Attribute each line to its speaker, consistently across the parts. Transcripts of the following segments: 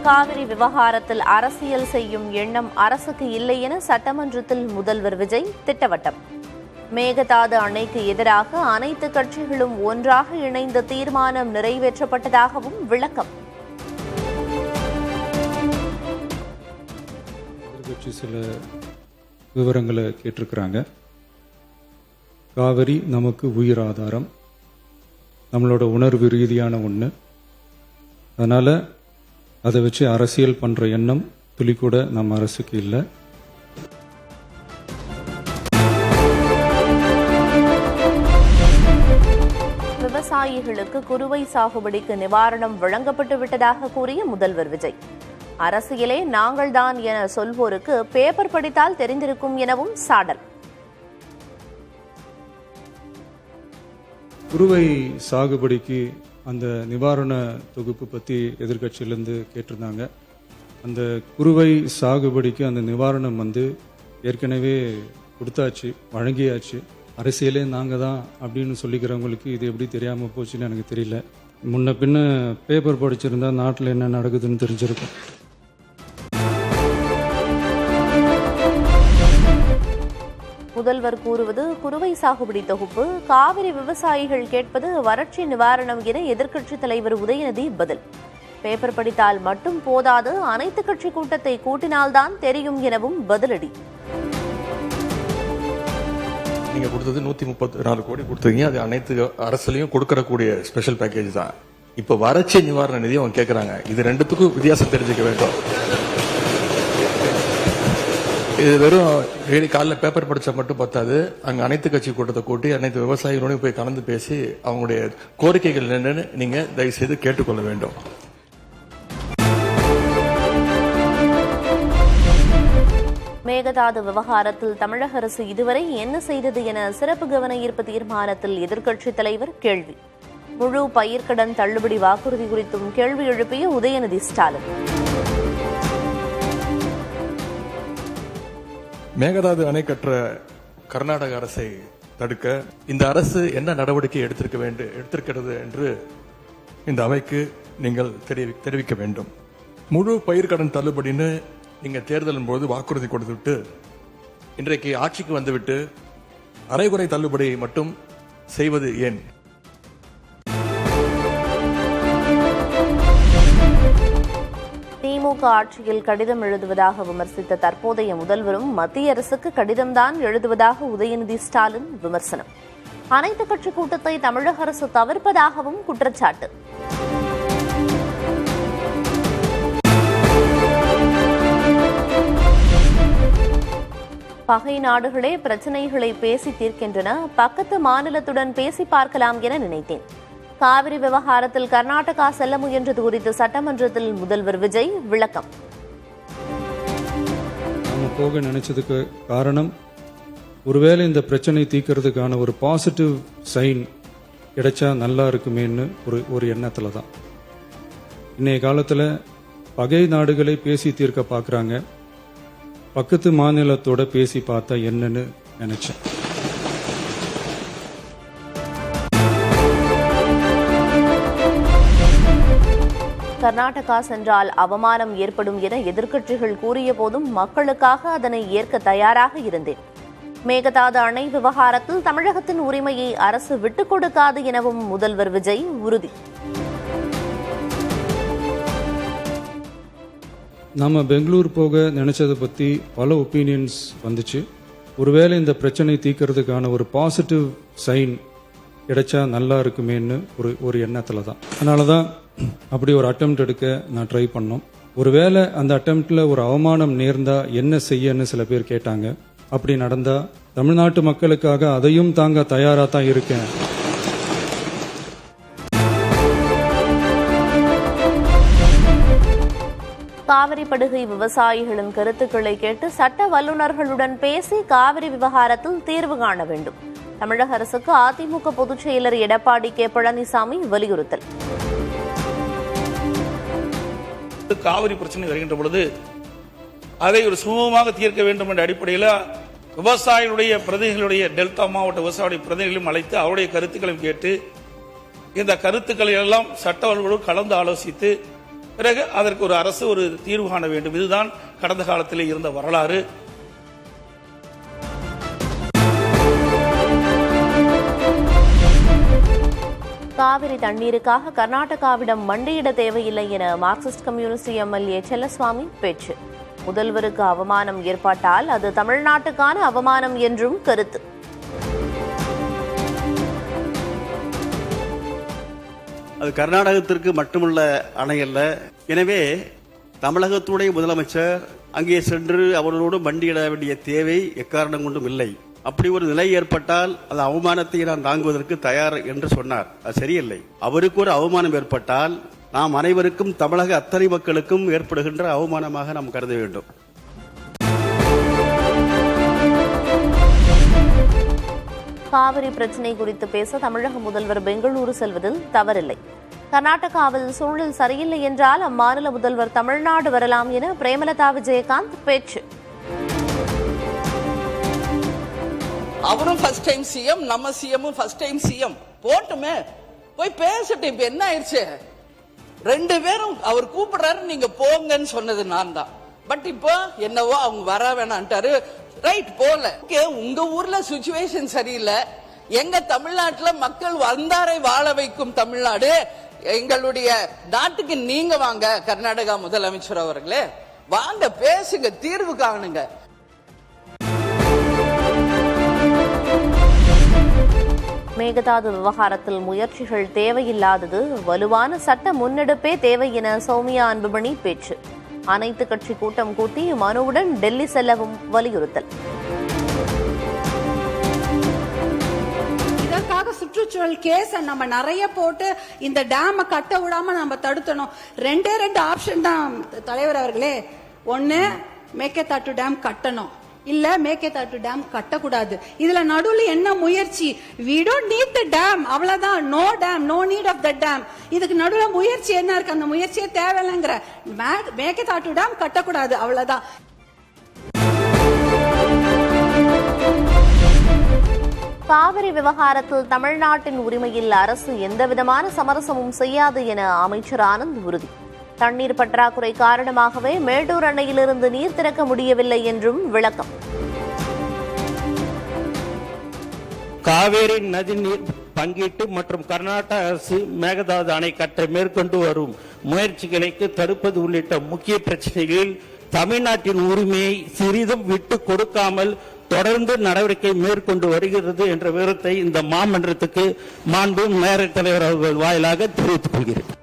Speaker 1: காவிரி விவகாரத்தில் அரசியல் செய்யும் எண்ணம் அரசுக்கு இல்லை என சட்டமன்றத்தில் முதல்வர் விஜய் திட்டவட்டம். மேகதாது அணைக்கு எதிராக அனைத்து கட்சிகளும் ஒன்றாக இணைந்த தீர்மானம் நிறைவேற்றப்பட்டதாகவும் விளக்கம்.
Speaker 2: சில விவரங்களை கேட்டிருக்கிறாங்க. காவிரி நமக்கு உயிர் ஆதாரம், நம்மளோட உணர்வு ரீதியான ஒன்று. அதனால அதை வச்சு அரசியல் பண்ற எண்ணம் துளி கூட நம்ம அரசுக்கு இல்லை.
Speaker 1: விவசாயிகளுக்கு குறுவை சாகுபடிக்கு நிவாரணம் வழங்கப்பட்டு விட்டதாக கூறிய முதல்வர் விஜய், அரசியலே நாங்கள்தான் என சொல்வோருக்கு பேப்பர் படித்தால் தெரிந்திருக்கும் எனவும் சாடல்.
Speaker 2: குறுவை சாகுபடிக்கு அந்த நிவாரண தொகுப்பு பற்றி எதிர்கட்சியிலிருந்து கேட்டிருந்தாங்க. அந்த குறுவை சாகுபடிக்கு அந்த நிவாரணம் ஏற்கனவே கொடுத்தாச்சு, வழங்கியாச்சு. அரசியலே நாங்கள் தான் அப்படின்னு சொல்லிக்கிறவங்களுக்கு இது எப்படி தெரியாமல் போச்சுன்னு எனக்கு தெரியல. முன்ன பின்ன பேப்பர் படிச்சிருந்தா நாட்டில் என்ன நடக்குதுன்னு தெரிஞ்சிருக்கும்.
Speaker 1: முதல்வர் கூறுவது குறுவை சாகுபடி தொகுப்பு, காவிரி விவசாயிகள் கேட்பது வறட்சி நிவாரணம் என எதிர்க்கட்சித் தலைவர் உதயநிதி பதில். பேப்பர் படித்தால் மட்டும் போதாது, அனைத்து கட்சி கூட்டத்தை கூட்டினால்தான் தெரியும் எனவும் பதிலடி.
Speaker 3: நீங்க கொடுத்தது 134 கோடி கொடுத்தீங்க, அது அனைத்து அரசுலயும் கொடுக்கறக்கூடிய ஸ்பெஷல் பேக்கேஜ் தான். இப்ப வறட்சி நிவாரண நிதி அவங்க கேட்கறாங்க. இது ரெண்டுத்துக்கும் வித்தியாசம் தெரிஞ்சுக்க வேண்டும். இது வெறும் டெய்லி காலைல பேப்பர் படிச்சா மட்டும் பத்தாது. அங்க அனைத்து கட்சி கூட்டத்தை கூட்டி அனைத்து விவசாயிகளோடையும் போய் கலந்து பேசி அவங்களுடைய கோரிக்கைகள் என்னன்னு நீங்க தயவு செய்து கேட்டுக்கொள்ள வேண்டும்.
Speaker 1: மேகதாது விவகாரத்தில் தமிழக அரசு இதுவரை என்ன செய்தது என சிறப்பு கவன ஈர்ப்பு தீர்மானத்தில் எதிர்க்கட்சித் தலைவர் கேள்வி. முழு பயிர்க்கடன் தள்ளுபடி வாக்குறுதி குறித்தும் கேள்வி எழுப்பிய உதயநிதி ஸ்டாலின்.
Speaker 3: மேகதாது அணை கற்ற கர்நாடக அரசை தடுக்க இந்த அரசு என்ன நடவடிக்கை எடுத்திருக்கிறது என்று இந்த அவைக்கு நீங்கள் தெரிவிக்க வேண்டும். முழு பயிர்க்கடன் தள்ளுபடின்னு நீங்க தேர்தலின் போது வாக்குறுதி கொடுத்துவிட்டு இன்றைக்கு ஆட்சிக்கு வந்துவிட்டு அரைகுறை தள்ளுபடி மட்டும் செய்வது ஏன்?
Speaker 1: திமுக ஆட்சியில் கடிதம் எழுதுவதாக விமர்சித்த தற்போதைய முதல்வரும் மத்திய அரசுக்கு கடிதம்தான் எழுதுவதாக உதயநிதி ஸ்டாலின் விமர்சனம். அனைத்து கட்சி கூட்டத்தை தமிழக அரசு தவிர்ப்பதாகவும் குற்றச்சாட்டு. பகை நாடுகளே பிரச்சனைகளை பேசி தீர்க்கின்றன, பக்கத்து மாநிலத்துடன் பேசி பார்க்கலாம் என நினைத்தேன். காவிரி விவகாரத்தில் கர்நாடகா செல்ல முயன்றது குறித்து சட்டமன்றத்தில் முதல்வர் விஜய் விளக்கம்.
Speaker 2: நாம போக நினைச்சதுக்கு காரணம், ஒருவேளை இந்த பிரச்சனை தீர்க்கிறதுக்கான ஒரு பாசிட்டிவ் சைன் கிடைச்சா நல்லா இருக்குமேன்னு ஒரு எண்ணத்துல தான். இன்னைய காலத்துல பகை நாடுகளை பேசி தீர்க்க பாக்குறாங்க, பக்கத்து மாநிலத்தோட பேசி பார்த்தா என்னன்னு நினைச்சேன்.
Speaker 1: கர்நாடகா சென்றால் அவமானம் ஏற்படும் என எதிர்க்கட்சிகள் கூறிய போதும் மக்களுக்காக அதனை ஏற்க தயாராக இருந்தேன். மேகதாது அணை விவகாரத்தில் தமிழகத்தின் உரிமையை அரசு விட்டுக் கொடுக்காது எனவும் முதல்வர் விஜய் உறுதி.
Speaker 2: நாம பெங்களூர் போக நினைச்சதை பத்தி பல ஒப்பீனியன்ஸ் வந்துச்சு. ஒருவேளை இந்த பிரச்சனை தீர்க்கிறதுக்கான ஒரு பாசிட்டிவ் சைன் கிடைச்சா நல்லா இருக்குமேன்னு ஒரு எண்ணத்துல தான். அதனாலதான் அப்படி ஒரு அட்டெம்ப்ட் எடுக்க நான் ட்ரை பண்ணோம். ஒருவேளை அந்த அட்டெம்ப்ட்ல ஒரு அவமானம் நேர்ந்தா என்ன செய்யன்னு சில பேர் கேட்டாங்க. அப்படி நடந்தா தமிழ்நாட்டு மக்களுக்காக அதையும் தாங்க தயாரா தான் இருக்கேன்.
Speaker 1: காவிரி படுகை விவசாயிகளின் கருத்துக்களை கேட்டு சட்ட வல்லுநர்களுடன் பேசி காவிரி விவகாரத்தில் தீர்வு காண வேண்டும். தமிழக அரசுக்கு அதிமுக பொதுச் செயலர் எடப்பாடி கே பழனிசாமி வலியுறுத்தல்.
Speaker 4: காவிரி பிரச்சனை வருகின்ற பொழுது அதை ஒரு சுமூகமாக தீர்க்க வேண்டும் என்ற அடிப்படையில் விவசாயிகளுடைய பிரதிநிதிகளுடைய டெல்டா மாவட்ட விவசாயிகளுடைய பிரதிநிதிகளையும் அழைத்து அவருடைய கருத்துக்களையும் கேட்டு இந்த கருத்துக்களை எல்லாம் சட்ட வல்லுநர்கள் கலந்து ஆலோசித்து பிறகு அதற்கு ஒரு அரசு ஒரு தீர்வு காண வேண்டும். இதுதான் கடந்த காலத்திலே இருந்த வரலாறு.
Speaker 1: காவிரி தண்ணீருக்காக கர்நாடகாவிடம் மண்டியிட தேவையில்லை என மார்க்சிஸ்ட் கம்யூனிஸ்ட் எம்எல்ஏ செல்லசுவாமி பேச்சு. முதல்வருக்கு அவமானம் ஏற்பட்டால் அது தமிழ்நாட்டுக்கான அவமானம் என்றும் கருத்து.
Speaker 5: அது கர்நாடகத்திற்கு மட்டுமுள்ள அணை அல்ல. எனவே தமிழகத்துடைய முதலமைச்சர் அங்கே சென்று அவர்களோடு மண்டியிட வேண்டிய தேவை எக்காரணம் கொண்டும் இல்லை. அப்படி ஒரு நிலை ஏற்பட்டால் அது அவமானத்தை நான் தாங்குவதற்கு தயார் என்று சொன்னார். அது சரியில்லை. அவருக்கு ஒரு அவமானம் ஏற்பட்டால் நாம் அனைவருக்கும், தமிழக அத்தனை மக்களுக்கும் ஏற்படுகின்ற அவமானமாக நாம் கருத வேண்டும்.
Speaker 1: காவிரி பிரச்சினை குறித்து பேச தமிழக முதல்வர் பெங்களூரு செல்வதில் தவறில்லை. கர்நாடகாவில் சூழல் சரியில்லை என்றால் அம்மாநில முதல்வர் தமிழ்நாடு வரலாம் என பிரேமலதா விஜயகாந்த் பேச்சு.
Speaker 6: அவரும் ஃபர்ஸ்ட் டைம் சிஎம், நம்ம சிஎம்மும் ஃபர்ஸ்ட் டைம் சிஎம். போட்டுமே போய் பேசட்டு. இப்ப என்ன ஆயிடுச்சு? 2 பேரும் அவர் கூப்பிடுறாரு, நீங்க போங்கன்னு சொன்னது நான் தான். பட் இப்போ என்னவோ அவங்க வர வேணான்ட்டாரு. ரைட், போல. உங்க ஊர்ல சிச்சுவேஷன் சரியில்லை. எங்க தமிழ்நாட்டுல மக்கள் வந்தாரை வாழ வைக்கும் தமிழ்நாடு. எங்களுடைய நாட்டுக்கு நீங்க வாங்க, கர்நாடகா முதலமைச்சர் அவர்களே, வாங்க பேசுங்க, தீர்வு காணுங்க.
Speaker 1: மேகதாது விவகாரத்தில் முயற்சிகள் தேவையில்லாதது, வலுவான சட்ட முன்னெடுப்பே தேவை என சௌமியா அன்புமணி பேச்சு. அனைத்து கட்சி கூட்டம் கூட்டி மனுவுடன் டெல்லி செல்லவும் வலியுறுத்தல்.
Speaker 7: இதற்காக சுற்றுச்சூழல் கேஸ் நம்ம நிறைய போட்டு இந்த டேம கட்ட விடாம நம்ம தடுத்தணும். 2 ஆப்ஷன் தான் தலைவர் அவர்களே. ஒன்னு, மேகதாது டேம் கட்டணும், இல்ல மேகதாது டேம் கட்டக்கூடாது. இதுல நடுவுல என்ன முயற்சி? we don't need the dam, அவ்வளவுதான். no dam, no need of the dam. இதுக்கு நடுவுல முயற்சி என்ன இருக்கு? அந்த முயற்சியே தேவையில்லைங்கிற. மேகதாது டேம் கட்டக்கூடாது, அவ்வளவுதான்.
Speaker 1: காவிரி விவகாரத்தில் தமிழ்நாட்டின் உரிமையில் அரசு எந்தவிதமான சமரசமும் செய்யாது என அமைச்சர் ஆனந்த் உறுதி. தண்ணீர் பற்றாக்குறை காரணமாகவே மேட்டூர் அணையிலிருந்து நீர் திறக்க முடியவில்லை என்றும் விளக்கம்.
Speaker 8: காவேரி நதிநீர் பங்கீட்டு மற்றும் கர்நாடக அரசு மேகதாது அணை கட்ட மேற்கொண்டு வரும் முயற்சிகளுக்கு தடுப்பது உள்ளிட்ட முக்கிய பிரச்சனைகளில் தமிழ்நாட்டின் உரிமையை சிறிதும் விட்டு கொடுக்காமல் தொடர்ந்து நடவடிக்கை மேற்கொண்டு வருகிறது என்ற விவரத்தை இந்த மாமன்றத்துக்கு மாண்பு மேயர் தலைவர் அவர்கள் வாயிலாக தெரிவித்துக் கொள்கிறேன்.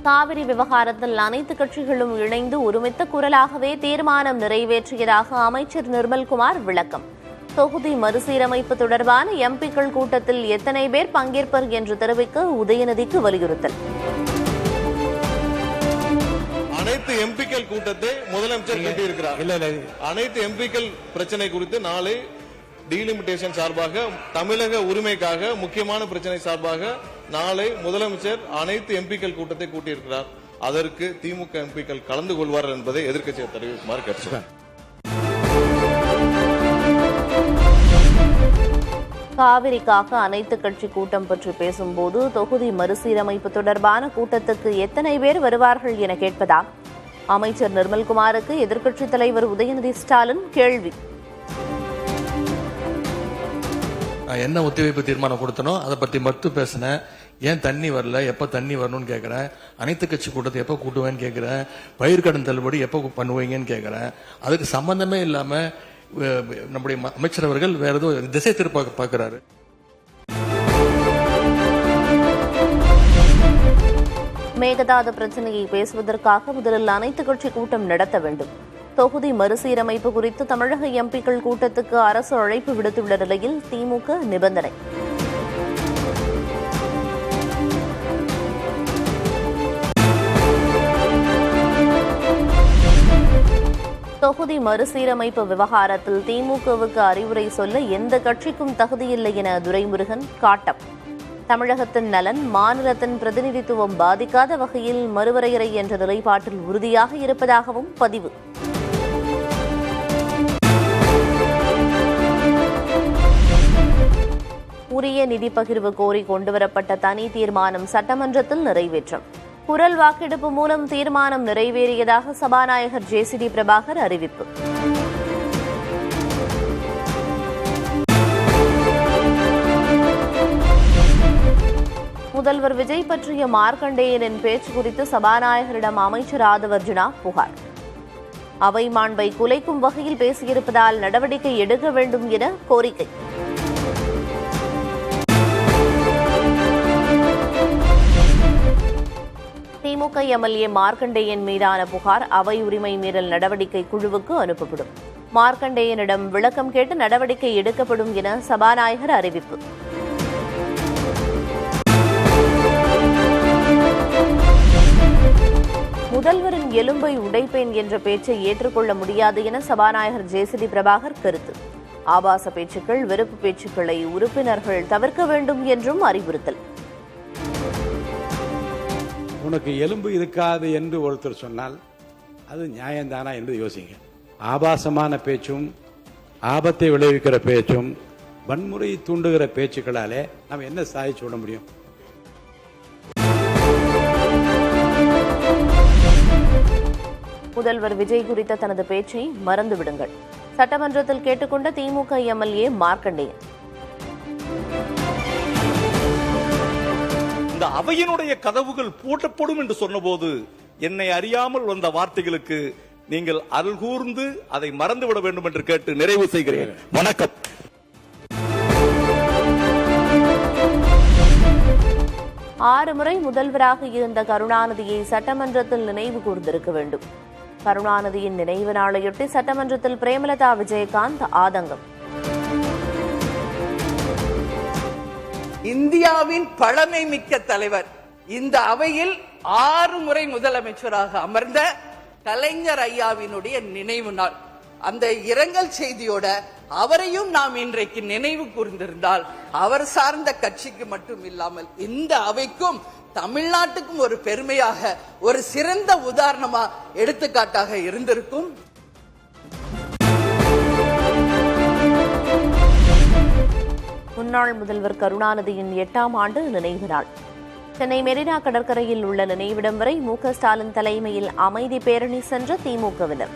Speaker 1: காவிரி விவகாரத்தில் அனைத்து கட்சிகளும் இணைந்து ஒருமித்த குரலாகவே தீர்மானம் நிறைவேற்றியதாக அமைச்சர் நிர்மல்குமார் விளக்கம். தொகுதி மறுசீரமைப்பு தொடர்பான எம்பிக்கள் கூட்டத்தில் எத்தனை பேர் பங்கேற்பர் என்று தெரிவிக்க உதயநிதிக்கு வலியுறுத்தல்.
Speaker 9: அனைத்து எம்பிக்கள் கூட்டத்தை முதலமைச்சர் கூட்டியிருக்கிறார். அனைத்து எம்பிக்கள் பிரச்சனை குறித்து நாளை டீலிமிட்டேஷன் சார்பாக, தமிழக உரிமைக்காக முக்கியமான பிரச்சனை சார்பாக நாளை முதலமைச்சர் அனைத்து எம்பிக்கள் கூட்டத்தை கூட்டியிருக்கிறார். அதற்கு திமுக எம்பிக்கள் கலந்து கொள்வார்கள் என்பதை எதிர்க்கட்சியை தெரிவிக்குமாறு கேட்டுள்ளார்.
Speaker 1: காவிரிக்காக அனைத்து கட்சி கூட்டம் பற்றி பேசும்போது தொகுதி மறுசீரமைப்பு தொடர்பான கூட்டத்துக்கு எத்தனை பேர் வருவார்கள் என கேட்பதா? அமைச்சர் நிர்மல்குமாருக்கு எதிர்க்கட்சித் தலைவர் உதயநிதி ஸ்டாலின் கேள்வி.
Speaker 3: என்ன ஒத்திவைப்பு தீர்மானம் கொடுத்தனோ அதை பத்தி மட்டும் பேசினேன். ஏன் தண்ணி வரல, எப்ப தண்ணி வரணும்னு கேட்கிறேன். அனைத்து கட்சி கூட்டத்தை எப்ப கூட்டுவேன்னு கேட்கிறேன். பயிர்க்கடன் தள்ளுபடி எப்ப பண்ணுவீங்கன்னு கேட்கிறேன். அதுக்கு சம்பந்தமே இல்லாம நம்முடைய அமைச்சர் அவர்கள் வேற ஏதோ திசை திருப்ப பார்க்கிறாரு.
Speaker 1: மேகதாது பிரச்சனையை பேசுவதற்காக முதலில் அனைத்து கட்சி கூட்டம் நடத்த வேண்டும். தொகுதி மறுசீரமைப்பு குறித்து தமிழக எம்பிக்கள் கூட்டத்துக்கு அரசு அழைப்பு விடுத்துள்ள நிலையில் திமுக நிபந்தனை. தொகுதி மறுசீரமைப்பு விவகாரத்தில் திமுகவுக்கு அறிவுரை சொல்ல எந்த கட்சிக்கும் தகுதியில்லை என துரைமுருகன் காட்டம். தமிழகத்தின் நலன், மாநிலத்தின் பிரதிநிதித்துவம் பாதிக்காத வகையில் மறுவரையறை என்ற நிலைப்பாட்டில் உறுதியாக இருப்பதாகவும் பதிவு. உரிய நிதி பகிர்வு கோரி கொண்டுவரப்பட்ட தனி தீர்மானம் சட்டமன்றத்தில் நிறைவேற்றம். குரல் வாக்கெடுப்பு மூலம் தீர்மானம் நிறைவேறியதாக சபாநாயகர் ஜேசிடி பிரபாகர் அறிவிப்பு. முதல்வர் விஜய் பற்றிய மார்க்கண்டேயனின் பேச்சு குறித்து சபாநாயகரிடம் அமைச்சர் ஆதவர்ஜுனா புகார். அவை மாண்பை குலைக்கும் வகையில் பேசியிருப்பதால் நடவடிக்கை எடுக்க வேண்டும் என கோரிக்கை. திமுக எம்எல்ஏ மார்க்கண்டேயன் மீதான புகார் அவை உரிமை மீறல் நடவடிக்கை குழுவுக்கு அனுப்பப்படும். மார்க்கண்டேயனிடம் விளக்கம் கேட்டு நடவடிக்கை எடுக்கப்படும் என சபாநாயகர் அறிவிப்பு. முதல்வரின் எலும்பை உடைப்பேன் என்ற பேச்சை ஏற்றுக்கொள்ள முடியாது என சபாநாயகர் ஜேசிடி பிரபாகர் கருத்து. ஆபாச பேச்சுக்கள், வெறுப்பு பேச்சுக்களை உறுப்பினர்கள் தவிர்க்க வேண்டும் என்றும் அறிவுறுத்தல்.
Speaker 10: உனக்கு எலும்பு இருக்காது என்று ஒருத்தர் சொன்னால் அது நியாயம்தானா என்று யோசிங்க. ஆபாசமான பேச்சும், ஆபத்தை விளைவிக்கிற பேச்சும், வன்முறையை தூண்டுகிற பேச்சுக்களாலே நாம் என்ன சாதிச்சு விட முடியும்?
Speaker 1: முதல்வர் விஜய் குறித்த தனது பேச்சை மறந்துவிடுங்கள், சட்டமன்றத்தில் கேட்டுக்கொண்ட திமுக எம்எல்ஏ மார்க்கண்டேயன்.
Speaker 11: இந்த அவையினுடைய கதவுகள் பூட்டப்படும் என்று சொன்னபோது என்னை அறியாமல் வந்த வார்த்தைகளுக்கு நீங்கள் அருள் கூர்ந்து அதை மறந்துவிட வேண்டும் என்று கேட்டு நிறைவு செய்கிறேன். வணக்கம்.
Speaker 1: ஆறு முறை முதல்வராக இருந்த கருணாநிதியை சட்டமன்றத்தில் நினைவு கூர்ந்திருக்க வேண்டும். கருணாநிதியின் நினைவு நாளையொட்டி சட்டமன்றத்தில் பிரேமலதா விஜயகாந்த் ஆதங்கம்.
Speaker 6: இந்தியாவின் பழமை மிக்க தலைவர், இந்த அவையில் 6 முறை முதலமைச்சராக அமர்ந்த கலைஞர் ஐயாவினுடைய நினைவு நாள். அந்த இரங்கல் செய்தியோட அவரையும் நாம் இன்றைக்கு நினைவு கூர்ந்திருந்தால் அவர் சார்ந்த கட்சிக்கு மட்டும் இல்லாமல் இந்த அவைக்கும் தமிழ்நாட்டுக்கும் ஒரு பெருமையாக, ஒரு சிறந்த உதாரணமா, எடுத்துக்காட்டாக இருந்திருக்கும்.
Speaker 1: முன்னாள் முதல்வர் கருணாநிதியின் 8ஆம் ஆண்டு நினைவு நாள். சென்னை மெரினா கடற்கரையில் உள்ள நினைவிடம் வரை மு.க. ஸ்டாலின் தலைமையில் அமைதி பேரணி சென்ற திமுகவினர்.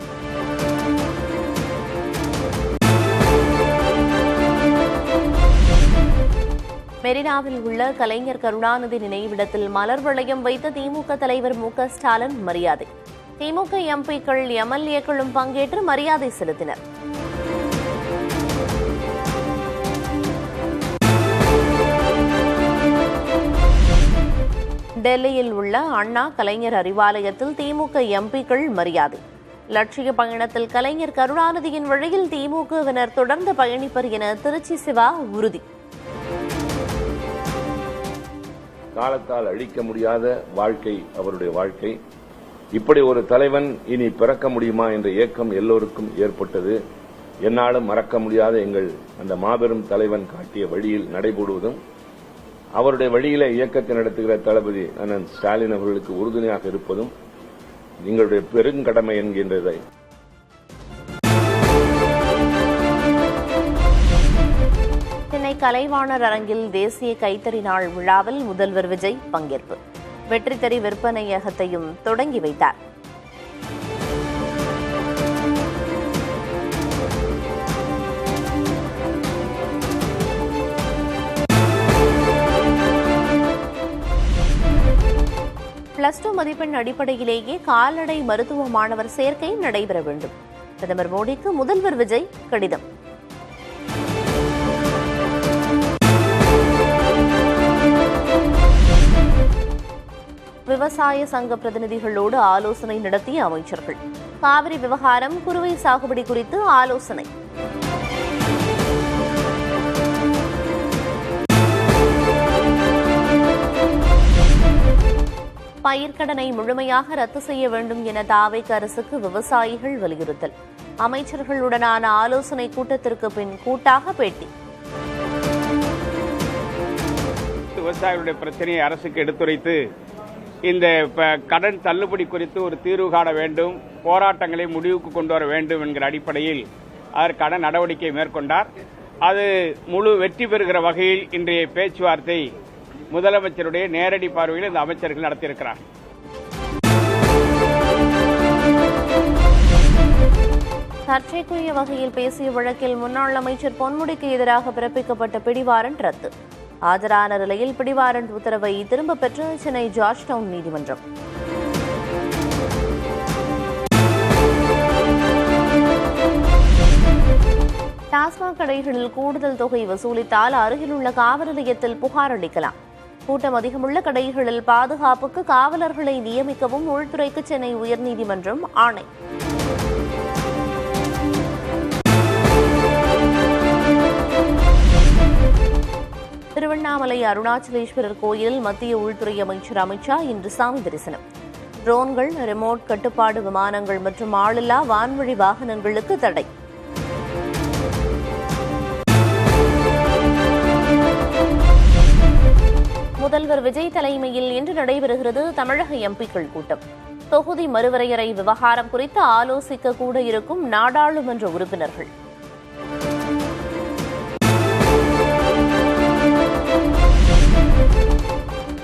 Speaker 1: மெரினாவில் உள்ள கலைஞர் கருணாநிதி நினைவிடத்தில் மலர் வளையம் வைத்த திமுக தலைவர் மு.க. ஸ்டாலின் மரியாதை. திமுக எம்பிக்கள், எம்எல்ஏக்களும் பங்கேற்று மரியாதை செலுத்தினர். டெல்லியில் உள்ள அண்ணா கலைஞர் அறிவாலயத்தில் திமுக எம்பிக்கள் மரியாதை. லட்சிய பயணத்தில் கலைஞர் கருணாநிதியின் வழியில் திமுகவினர் தொடர்ந்து பயணிப்பர் என திருச்சி சிவா உறுதி.
Speaker 12: காலத்தால் அழிக்க முடியாத வாழ்க்கை அவருடைய வாழ்க்கை. இப்படி ஒரு தலைவன் இனி பிறக்க முடியுமா என்ற ஏக்கம் எல்லோருக்கும் ஏற்பட்டது. என்னாலும் மறக்க முடியாத எங்கள் அந்த மாபெரும் தலைவன் காட்டிய வழியில் நடைபோடுவதும், அவருடைய வழியில இயக்கத்தை நடத்துகிற தளபதி அண்ணன் ஸ்டாலின் அவர்களுக்கு உறுதுணையாக இருப்பதும் எங்களுடைய பெருங்கடமை என்கின்றதை
Speaker 1: சென்னை கலைவாணர் அரங்கில் தேசிய கைத்தறி நாள் விழாவில் முதல்வர் விஜய் பங்கேற்பு. வெற்றித்தறி விற்பனையகத்தையும் தொடங்கி வைத்தார். +2 மதிப்பெண் அடிப்படையிலேயே கால்நடை மருத்துவ மாணவர் சேர்க்கை நடைபெற வேண்டும். பிரதமர் மோடிக்கு முதல்வர் விஜய் கடிதம். விவசாய சங்க பிரதிநிதிகளோடு ஆலோசனை நடத்திய அமைச்சர்கள். காவிரி விவகாரம், குறுவை சாகுபடி குறித்து ஆலோசனை. பயிர்க்கடனை முழுமையாக ரத்து செய்ய வேண்டும் என தாவேக அரசுக்கு விவசாயிகள் வலியுறுத்தல். அமைச்சர்களுடனான ஆலோசனை கூட்டத்திற்கு பின் கூட்டாக பேட்டி.
Speaker 13: விவசாயிகளுடைய பிரச்சனையை அரசுக்கு எடுத்துரைத்து இந்த கடன் தள்ளுபடி குறித்து ஒரு தீர்வு காண வேண்டும், போராட்டங்களை முடிவுக்கு கொண்டு வர வேண்டும் என்கிற அடிப்படையில் அதற்கான நடவடிக்கை மேற்கொண்டார். அது முழு வெற்றி பெறுகிற வகையில் இன்றைய பேச்சுவார்த்தை முதலமைச்சருடைய நேரடி பார்வையில் இந்த அமைச்சர்கள் நடத்தியிருக்கிறார்.
Speaker 1: சர்ச்சைக்குரிய வகையில் பேசிய வழக்கில் முன்னாள் அமைச்சர் பொன்முடிக்கு எதிராக பிறப்பிக்கப்பட்ட பிடிவாரண்ட் ரத்து. ஆஜரான நிலையில் பிடிவாரண்ட் உத்தரவை திரும்பப் பெற்ற சென்னை ஜார்ஜ் டவுன் நீதிமன்றம். டாஸ்மாக் கடைகளில் கூடுதல் தொகை வசூலித்தால் அருகிலுள்ள காவல் நிலையத்தில் புகார் அளிக்கலாம். கூட்டம் அதிகமுள்ள கடைகளில் பாதுகாப்புக்கு காவலர்களை நியமிக்கவும் உள்துறைக்கு சென்னை உயர்நீதிமன்றம் ஆணை. திருவண்ணாமலை அருணாச்சலேஸ்வரர் கோயிலில் மத்திய உள்துறை அமைச்சர் அமித்ஷா இன்று சாமி தரிசனம். ட்ரோன்கள், ரிமோட் கட்டுப்பாடு விமானங்கள் மற்றும் ஆளில்லா வான்வழி வாகனங்களுக்கு தடை. முதல்வர் விஜய் தலைமையில் இன்று நடைபெறுகிறது தமிழக எம்பிக்கள் கூட்டம். தொகுதி மறுவரையறை விவகாரம் குறித்து ஆலோசிக்க கூட இருக்கும் நாடாளுமன்ற உறுப்பினர்கள்.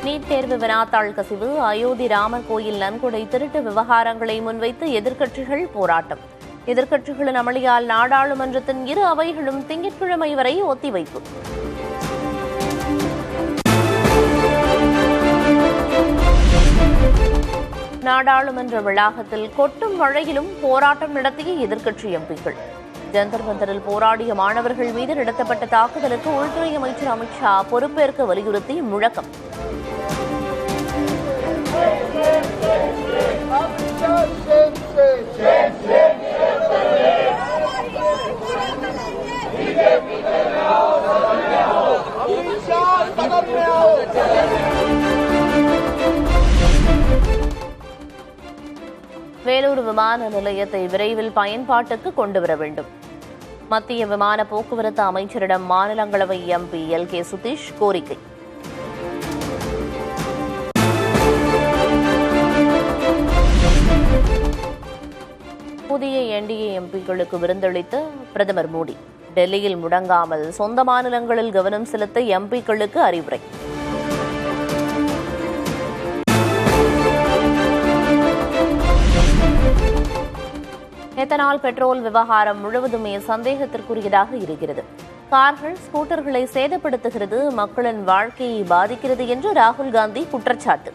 Speaker 1: நீட் தேர்வு வினாத்தாள் கசிவு, அயோத்தி ராமர் கோயில் நன்கொடை திருட்டு விவகாரங்களை முன்வைத்து எதிர்க்கட்சிகள் போராட்டம். எதிர்க்கட்சிகளின் அமளியால் நாடாளுமன்றத்தின் இரு அவைகளும் திங்கட்கிழமை வரை ஒத்திவைப்பு. நாடாளுமன்ற வளாகத்தில் கொட்டும் மழையிலும் போராட்டம் நடத்திய எதிர்க்கட்சி எம்பிக்கள். ஜந்தர் மந்தரில் போராடிய மாணவர்கள் மீது நடத்தப்பட்ட தாக்குதலுக்கு உள்துறை அமைச்சர் அமித்ஷா பொறுப்பேற்க வலியுறுத்தி முழக்கம். வேலூர் விமான நிலையத்தை விரைவில் பயன்பாட்டுக்கு கொண்டுவர வேண்டும். மத்திய விமான போக்குவரத்து அமைச்சரிடம் மாநிலங்களவை எம்பி LK சுதீஷ் கோரிக்கை. புதிய NDA எம்பிக்களுக்கு விருந்தளித்த பிரதமர் மோடி. டெல்லியில் முடங்காமல் சொந்த மாநிலங்களில் கவனம் செலுத்த எம்பிக்களுக்கு அறிவுரை. எத்தனால் பெட்ரோல் விவகாரம் முழுவதுமே சந்தேகத்திற்குரியதாக இருக்கிறது. கார்கள், ஸ்கூட்டர்களை சேதப்படுத்துகிறது, மக்களின் வாழ்க்கையை பாதிக்கிறது என்று ராகுல் காந்தி குற்றச்சாட்டு.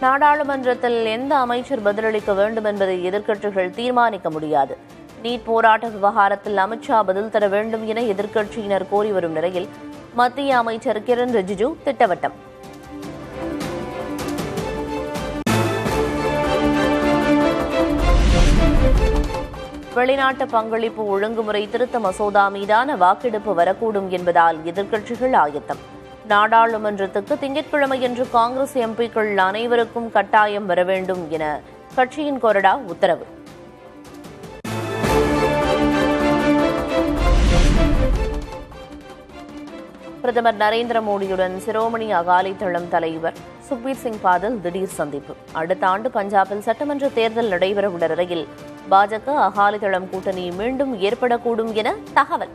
Speaker 1: நாடாளுமன்றத்தில் எந்த அமைச்சர் பதிலளிக்க வேண்டும் என்பதை எதிர்க்கட்சிகள் தீர்மானிக்க முடியாது. நீட் போராட்ட விவகாரத்தில் அமித்ஷா பதில் தர வேண்டும் என எதிர்க்கட்சியினர் கோரி வரும் நிலையில் மத்திய அமைச்சர் கிரண் ரிஜிஜு திட்டவட்டம். வெளிநாட்டு பங்களிப்பு ஒழுங்குமுறை திருத்த மசோதா மீதான வாக்கெடுப்பு வரக்கூடும் என்பதால் எதிர்க்கட்சிகள் ஆயத்தம். நாடாளுமன்றத்துக்கு திங்கட்கிழமையன்று காங்கிரஸ் எம்பிக்கள் அனைவருக்கும் கட்டாயம் வர வேண்டும் என கட்சியின் கொறடா உத்தரவு. பிரதமர் நரேந்திர மோடியுடன் சிரோமணி அகாலி தளம் தலைவர் சுக்பீர் சிங் பாதல் திடீர் சந்திப்பு. அடுத்த ஆண்டு பஞ்சாபில் சட்டமன்ற தேர்தல் நடைபெறவுள்ள நிலையில் பாஜக அகாலி தளம் கூட்டணி மீண்டும் ஏற்படக்கூடும் என தகவல்.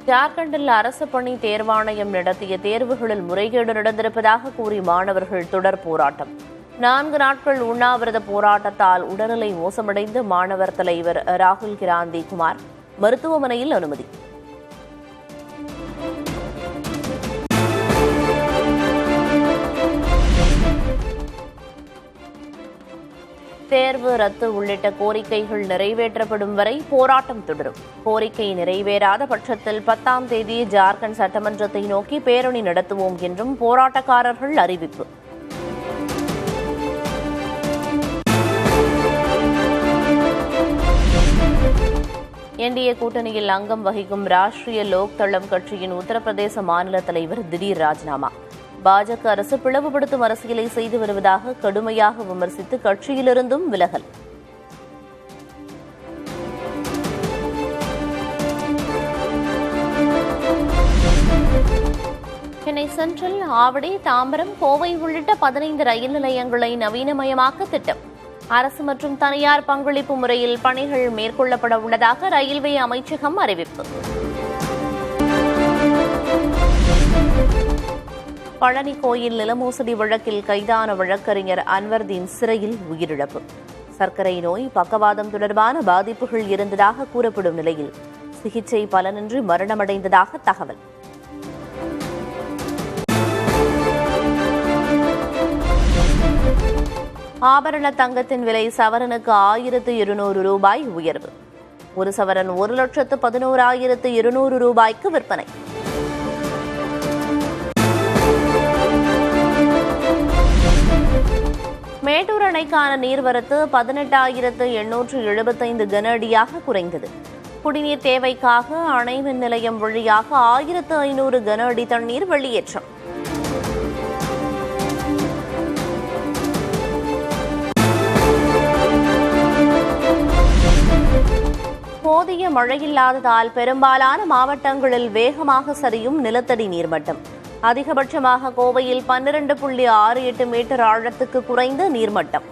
Speaker 1: ஜார்க்கண்டில் அரசு பணி தேர்வாணையம் நடத்திய தேர்வுகளில் முறைகேடு நடந்திருப்பதாக கூறி மாணவர்கள் தொடர் போராட்டம். 4 நாட்கள் உண்ணாவிரத போராட்டத்தால் உடல்நிலை மோசமடைந்த மாணவர் தலைவர் ராகுல் கிராந்தி குமார் மருத்துவமனையில் அனுமதி. தேர்வு ரத்து உள்ளிட்ட கோரிக்கைகள் நிறைவேற்றப்படும் வரை போராட்டம் தொடரும். கோரிக்கை நிறைவேறாத பட்சத்தில் 10ஆம் தேதி ஜார்க்கண்ட் சட்டமன்றத்தை நோக்கி பேரணி நடத்துவோம் என்றும் போராட்டக்காரர்கள் அறிவிப்பு. NDA கூட்டணியில் அங்கம் வகிக்கும் ராஷ்டிரிய லோக் தளம் கட்சியின் உத்தரப்பிரதேச மாநில தலைவர் திடீர் ராஜினாமா. பாஜக அரசு பிளவுபடுத்தும் அரசியலை செய்து வருவதாக கடுமையாக விமர்சித்து கட்சியிலிருந்தும் விலகல். சென்ட்ரல், ஆவடி, தாம்பரம், கோவை உள்ளிட்ட 15 ரயில் நிலையங்களை நவீனமயமாக்க திட்டம். அரசு மற்றும் தனியார் பங்களிப்பு முறையில் பணிகள் மேற்கொள்ளப்பட உள்ளதாக ரயில்வே அமைச்சகம் அறிவிப்பு. பழனி கோயில் நிலமோசடி வழக்கில் கைதான வழக்கறிஞர் அன்வர்தீன் சிறையில் உயிரிழப்பு. சர்க்கரை நோய், பக்கவாதம் தொடர்பான பாதிப்புகள் இருந்ததாக கூறப்படும் நிலையில் சிகிச்சை பலனின்றி மரணமடைந்ததாக தகவல். ஆபரண தங்கத்தின் விலை சவரனுக்கு 1200 ரூபாய் உயர்வு. ஒரு சவரன் 1,11,200 ரூபாய்க்கு விற்பனை. மேட்டூர் அணைக்கான நீர்வரத்து 18,875 கன அடியாக குறைந்தது. குடிநீர் தேவைக்காக அணை மின் நிலையம் வழியாக 1,500 கன அடி தண்ணீர் வெளியேற்றம். போதிய மழையில்லாததால் பெரும்பாலான மாவட்டங்களில் வேகமாக சரியும் நிலத்தடி நீர்மட்டம். அதிகபட்சமாக கோவையில் 12.68 மீட்டர் ஆழத்துக்கு குறைந்த நீர்மட்டம்.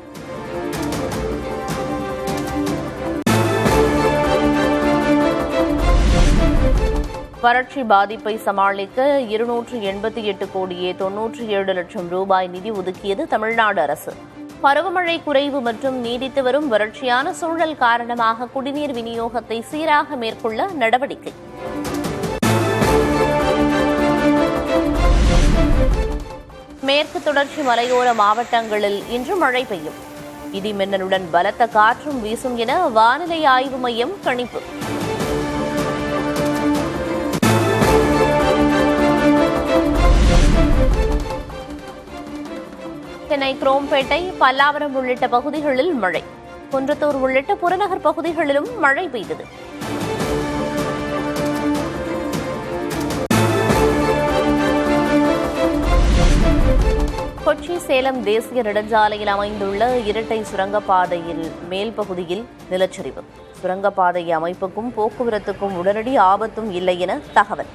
Speaker 1: வறட்சி பாதிப்பை சமாளிக்க 288 கோடியே 97 லட்சம் ரூபாய் நிதி ஒதுக்கியது தமிழ்நாடு அரசு. பருவமழை குறைவு மற்றும் நீடித்து வரும் வறட்சியான சூழல் காரணமாக குடிநீர் விநியோகத்தை சீராக மேற்கொள்ள நடவடிக்கை. மேற்கு தொடர்ச்சி மலையோர மாவட்டங்களில் இன்று மழை பெய்யும். இடி மின்னலுடன் பலத்த காற்றும் வீசும் என வானிலை ஆய்வு மையம் கணிப்பு. சென்னை குரோம்பேட்டை, பல்லாவரம் உள்ளிட்ட பகுதிகளில் மழை. குன்றத்தூர் உள்ளிட்ட புறநகர் பகுதிகளிலும் மழை பெய்தது. கொச்சி சேலம் தேசிய நெடுஞ்சாலையில் அமைந்துள்ள இரட்டை சுரங்கப்பாதையில் மேல் பகுதியில் நிலச்சரிவு. சுரங்கப்பாதை அமைப்புக்கும் போக்குவரத்துக்கும் உடனடி ஆபத்தும் இல்லை என தகவல்.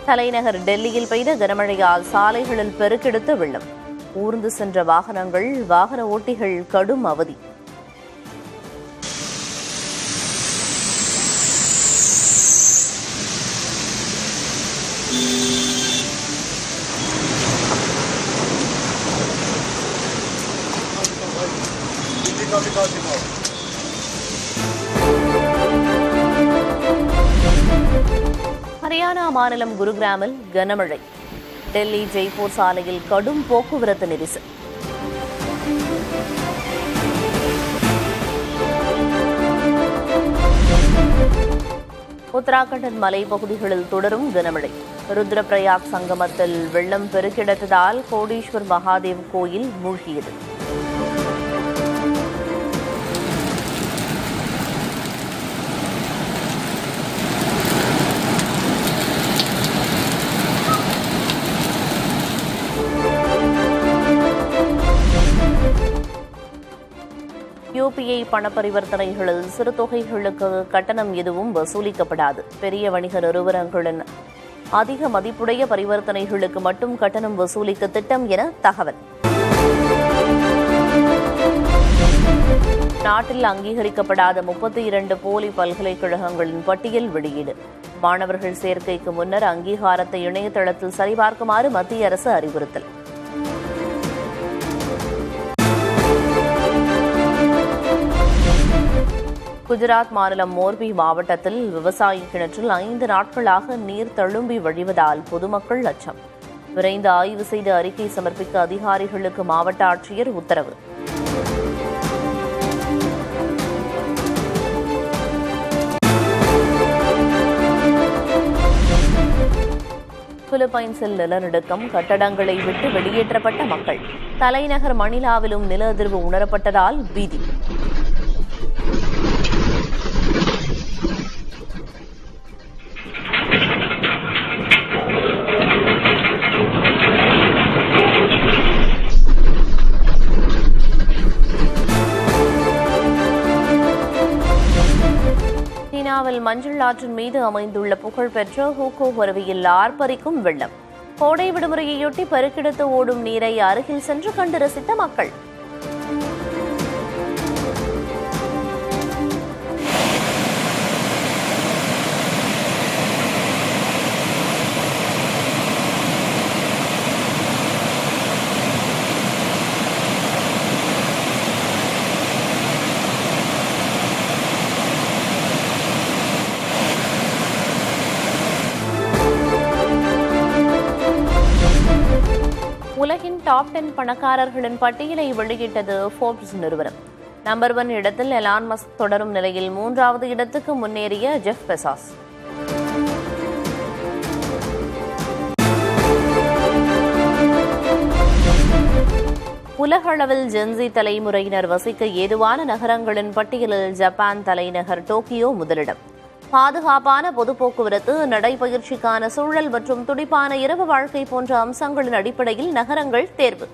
Speaker 1: தலைநகர் டெல்லியில் பெய்த கனமழையால் சாலைகளில் பெருக்கெடுத்த வெள்ளம். ஊர்ந்து சென்ற வாகனங்கள், வாகன ஓட்டிகள் கடும் அவதி. ஹரியானா மாநிலம் குருகிராமில் கனமழை. டெல்லி ஜெய்ப்பூர் சாலையில் கடும் போக்குவரத்து நெரிசல். உத்தராகண்டின் மலைப்பகுதிகளில் தொடரும் கனமழை. ருத்ரபிரயாக் சங்கமத்தில் வெள்ளம் பெருக்கெடுத்ததால் கோடீஸ்வர் மகாதேவ் கோயில் மூழ்கியது. யுபிஐ பண பரிவர்த்தனைகளில் சிறு தொகைகளுக்கு கட்டணம் எதுவும் வசூலிக்கப்படாது. பெரிய வணிக நிறுவனங்களின் அதிக மதிப்புடைய பரிவர்த்தனைகளுக்கு மட்டும் கட்டணம் வசூலிக்க திட்டம் என தகவல். நாட்டில் அங்கீகரிக்கப்படாத 32 போலி பல்கலைக்கழகங்களின் பட்டியல் வெளியீடு. மாணவர்கள் சேர்க்கைக்கு முன்னர் அங்கீகாரத்தை இணையதளத்தில் சரிபார்க்குமாறு மத்திய அரசு அறிவுறுத்தல். குஜராத் மாநிலம் மோர்பி மாவட்டத்தில் விவசாய கிணற்றில் 5 நாட்களாக நீர் தழும்பி வழிவதால் பொதுமக்கள் அச்சம். விரைந்து ஆய்வு செய்து அறிக்கை சமர்ப்பிக்க அதிகாரிகளுக்கு மாவட்ட ஆட்சியர் உத்தரவு. பிலிப்பைன்ஸில் நிலநடுக்கம், கட்டடங்களை விட்டு வெளியேற்றப்பட்ட மக்கள். தலைநகர் மணிலாவிலும் நில அதிர்வு உணரப்பட்டதால் பீதி. சீனாவில் மஞ்சள் ஆற்றின் மீது அமைந்துள்ள புகழ்பெற்ற ஹூகோ அருவியில் ஆர்ப்பரிக்கும் வெள்ளம். கோடை விடுமுறையையொட்டி பெருக்கெடுத்து ஓடும் நீரை அருகில் சென்று கண்டு ரசித்த மக்கள். உலகின் டாப் 10 பணக்காரர்களின் பட்டியலை வெளியிட்டது ஃபோர்ப்ஸ் நிறுவனம். நம்பர் 1 இடத்தில் எலான் மஸ்க் தொடரும் நிலையில் 3வது இடத்துக்கு முன்னேறிய ஜெஃப் பெசாஸ். உலகளவில் ஜென்சி தலைமுறையினர் வசிக்க ஏதுவான நகரங்களின் பட்டியலில் ஜப்பான் தலைநகர் டோக்கியோ முதலிடம். பாதுகாப்பான பொது போக்குவரத்து, நடைபயிற்சிக்கான சூழல் மற்றும் துடிப்பான இரவு வாழ்க்கை போன்ற அம்சங்களின் அடிப்படையில் நகரங்கள் தேர்வு.